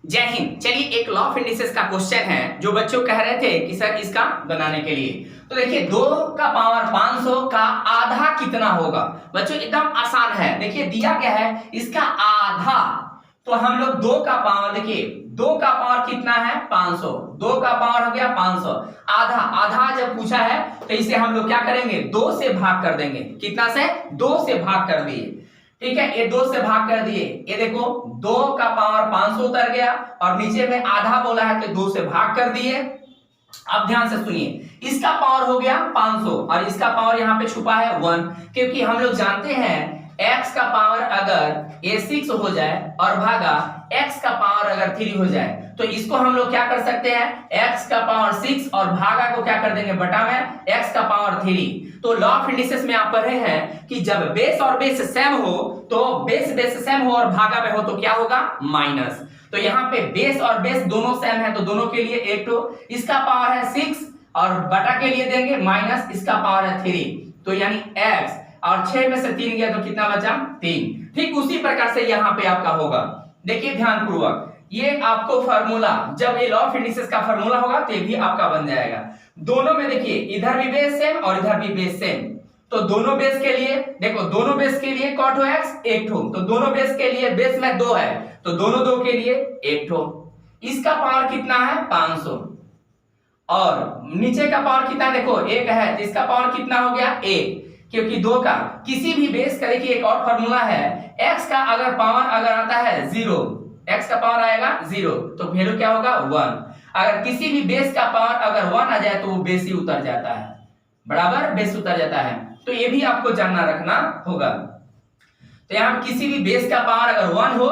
जय हिंद। चलिए एक लॉ ऑफ इंडिसेस का क्वेश्चन है जो बच्चों कह रहे थे कि सर इसका बनाने के लिए। तो देखिए 2 का पावर 500 का आधा कितना होगा। बच्चों एकदम आसान है, देखिए दिया क्या है इसका आधा। तो हम लोग 2 का पावर, देखिए 2 का पावर कितना है 500, 2 का पावर हो गया 500, आधा आधा जब पूछा है तो इसे हम लोग क्या करेंगे 2 से भाग कर देंगे। कितना से 2 से भाग कर दिए, ठीक है। ये 2 से भाग कर दिए, ये देखो 2 का पावर 500 उतर गया और नीचे में आधा बोला है तो 2 से भाग कर दिए। अब ध्यान से सुनिए, इसका पावर हो गया 500 और इसका पावर यहाँ पे छुपा है 1, क्योंकि हम लोग जानते हैं x का पावर अगर ये 6 हो जाए और भागा x का पावर अगर 3 हो जाए तो इसको हम लोग क्या कर सकते हैं, x का पावर 6 और भागा को क्या कर देंगे बटा में x का पावर 3। तो लॉ ऑफ इंडिसेस में आप पढ़े हैं कि जब बेस और बेस सेम हो तो बेस सेम हो और भागा में हो तो क्या होगा माइनस। तो यहाँ पे बेस और बेस दोनों सेम है तो दोनों के लिए एक तो इसका पावर है 6 और बटा के लिए देंगे माइनस इसका पावर है 3, तो यानी x और 6 में से 3 गया तो कितना बचा 3। ठीक उसी प्रकार से यहाँ पे आपका होगा। देखिए ध्यान पूर्वक, ये आपको फार्मूला जब ये लॉ ऑफ इंडिसेस का फार्मूला होगा तो ये भी आपका बन जाएगा। दोनों में देखिए इधर भी बेस सेम और इधर भी बेस सेम, तो दोनों बेस के लिए देखो, दोनों बेस के लिए कॉट हो x एक ठो, तो दोनों बेस के लिए बेस में 2 है तो दोनों 2 के लिए एक ठो। इसका पावर कितना है 500 और नीचे का पावर कितना देखो 1 है, इसका पावर कितना हो गया 1, क्योंकि 2 का किसी भी बेस का देखिए एक और फार्मूला है, x का अगर पावर अगर आता है 0, x का पावर आएगा 0 तो वैल्यू क्या होगा 1। अगर किसी भी बेस का पावर अगर 1 आ जाए तो वो बेस ही उतर जाता है, बराबर बेस उतर जाता है। तो ये भी आपको जानना रखना होगा। तो यहाँ किसी भी बेस का पावर अगर 1 हो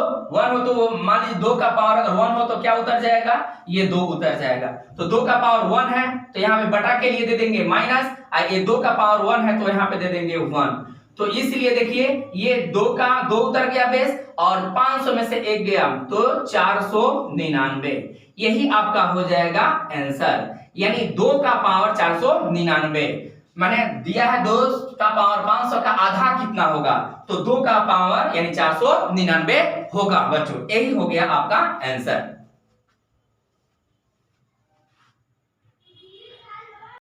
तो वो मान लीजिए 2 का पावर अगर 1 हो तो क्या उतर जाएगा, ये 2 उतर जाएगा। तो 2 का पावर 1 है तो यहाँ पे बटा के लिए दे देंगे माइनस, और ये 2 का पावर 1 है तो यहाँ पे दे देंगे 1। तो इसलिए देखिए ये 2 का 2 उतर गया बेस और 500 में से 1 गया तो 499, यही आपका हो जाएगा आंसर। यानी 2 का पावर 499 मैंने दिया है, 2 का पावर 500 का आधा कितना होगा, तो 2 का पावर यानी 499 होगा बच्चों, यही हो गया आपका आंसर।